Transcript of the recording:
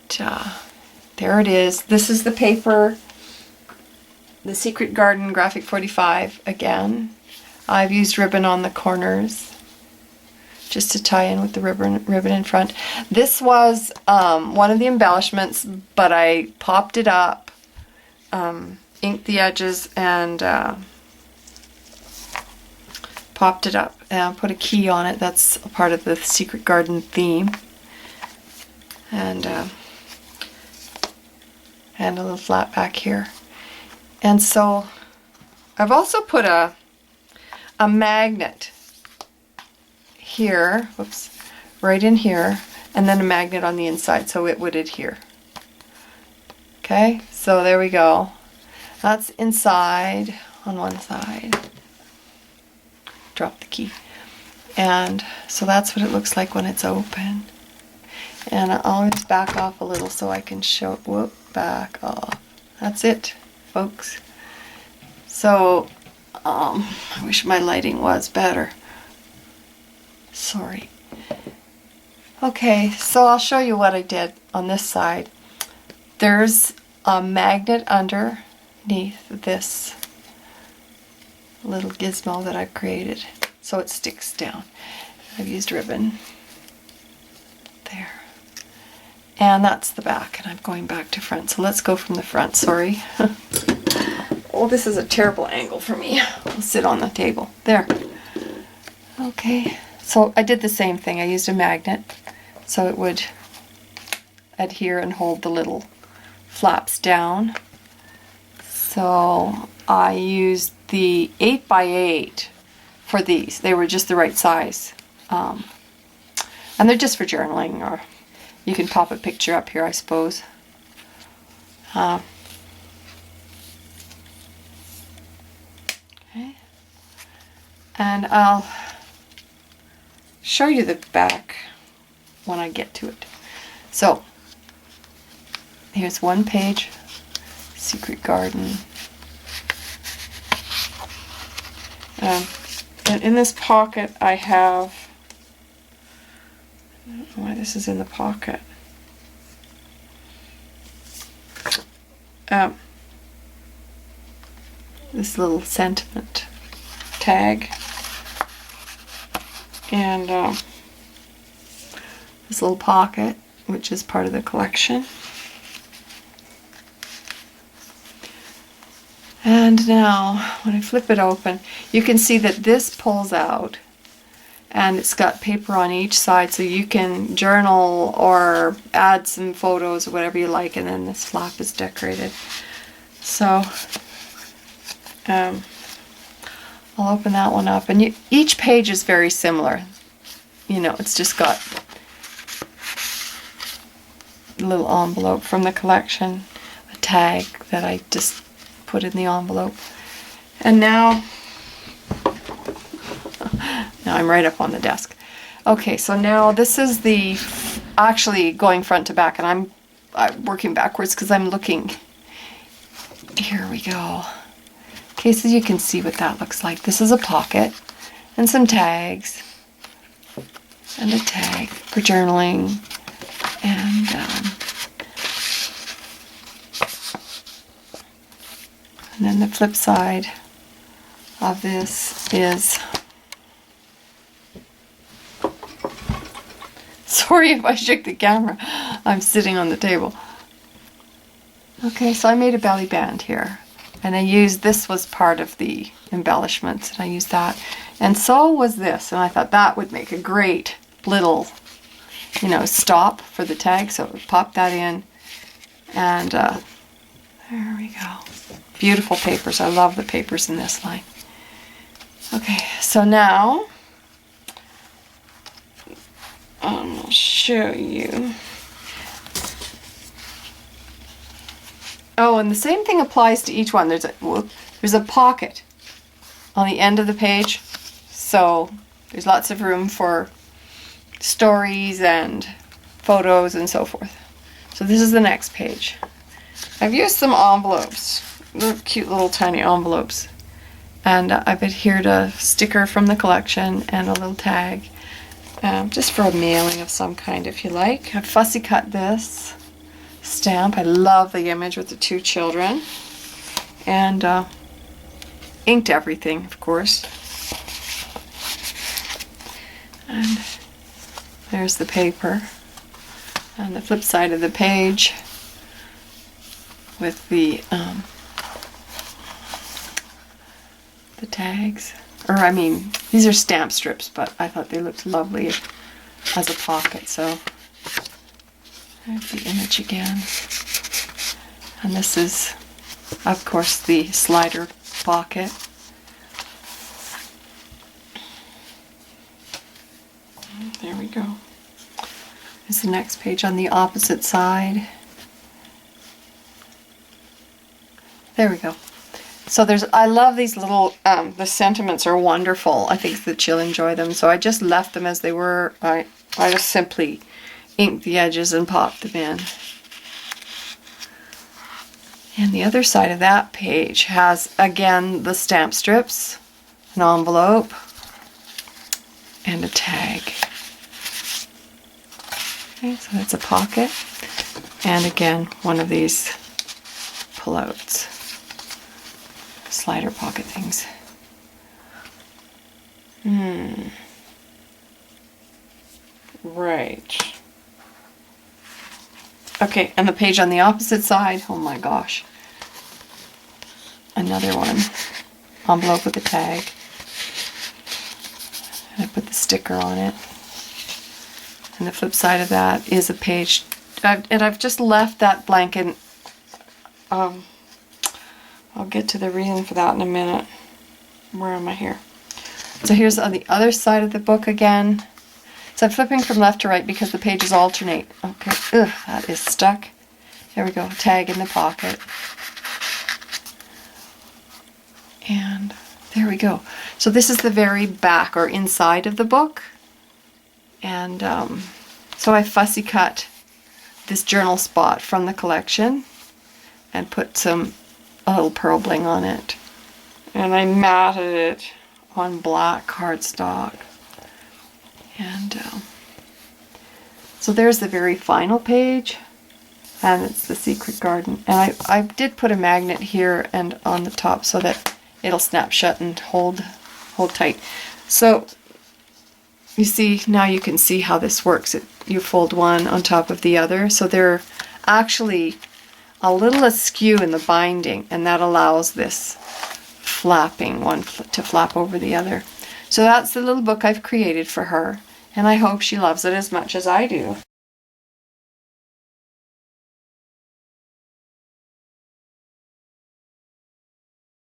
there it is. This is the paper, the Secret Garden Graphic 45 again. I've used ribbon on the corners just to tie in with the ribbon in front. This was one of the embellishments, but I popped it up, inked the edges, and popped it up and put a key on it. That's a part of the Secret Garden theme. And a little flat back here. And so I've also put a magnet here, whoops, right in here, and then a magnet on the inside so it would adhere. Okay, so there we go. That's inside on one side. Drop the key. And so that's what it looks like when it's open. And I always back off a little so I can show, whoop, back off. That's it, folks. So, I wish my lighting was better. Sorry. Okay, so I'll show you what I did on this side. There's a magnet underneath this little gizmo that I've created, so it sticks down. I've used ribbon there. And that's the back, and I'm going back to front. So let's go from the front, sorry. Oh, this is a terrible angle for me. I'll sit on the table. There. Okay, so I did the same thing. I used a magnet so it would adhere and hold the little flaps down. So I used the 8x8 for these. They were just the right size. And they're just for journaling, or you can pop a picture up here, I suppose. Okay. And I'll show you the back when I get to it. So, here's one page, Secret Garden. And in this pocket I have, I don't know why this is in the pocket. This little sentiment tag, and this little pocket, which is part of the collection. And now, when I flip it open, you can see that this pulls out, and it's got paper on each side, so you can journal or add some photos or whatever you like, and then this flap is decorated. So, I'll open that one up, and each page is very similar. You know, it's just got a little envelope from the collection, a tag that I just put in the envelope. And now I'm right up on the desk. Okay, so now this is the actually going front to back, and I'm working backwards because I'm looking. Here we go. Okay, so you can see what that looks like. This is a pocket and some tags and a tag for journaling, and then the flip side of this is, sorry if I shook the camera, I'm sitting on the table. Okay, so I made a belly band here, and I used, this was part of the embellishments, and I used that, and so was this, and I thought that would make a great little, you know, stop for the tag, so pop that in, and there we go. Beautiful papers. I love the papers in this line. Okay, so now I'll show you. Oh, and the same thing applies to each one. There's a pocket on the end of the page, so there's lots of room for stories and photos and so forth. So this is the next page. I've used some envelopes, cute little tiny envelopes, and I've adhered a sticker from the collection and a little tag, just for a mailing of some kind if you like. I've fussy cut this stamp. I love the image with the two children. And inked everything, of course. And there's the paper. On the flip side of the page with the tags. Or I mean, these are stamp strips, but I thought they looked lovely as a pocket, so there's the image again. And this is, of course, the slider pocket. There we go. Here's the next page on the opposite side. There we go. So I love these little, the sentiments are wonderful. I think that you'll enjoy them. So I just left them as they were. I just simply inked the edges and popped them in. And the other side of that page has, again, the stamp strips, an envelope, and a tag. Okay, so that's a pocket. And again, one of these pullouts. Slider pocket things. Right. Okay, and the page on the opposite side, oh my gosh. Another one. Envelope with a tag. And I put the sticker on it. And the flip side of that is a page. I've just left that blank and I'll get to the reason for that in a minute. Where am I here? So here's on the other side of the book again. So I'm flipping from left to right because the pages alternate. Okay, ugh, that is stuck. There we go, tag in the pocket. And there we go. So this is the very back or inside of the book. And so I fussy cut this journal spot from the collection and put a little pearl bling on it. And I matted it on black cardstock. And so there's the very final page. And it's the Secret Garden. And I did put a magnet here and on the top so that it'll snap shut and hold tight. So you see, now you can see how this works. You fold one on top of the other. So they're actually a little askew in the binding, and that allows this flapping one to flap over the other. So that's the little book I've created for her, and I hope she loves it as much as I do.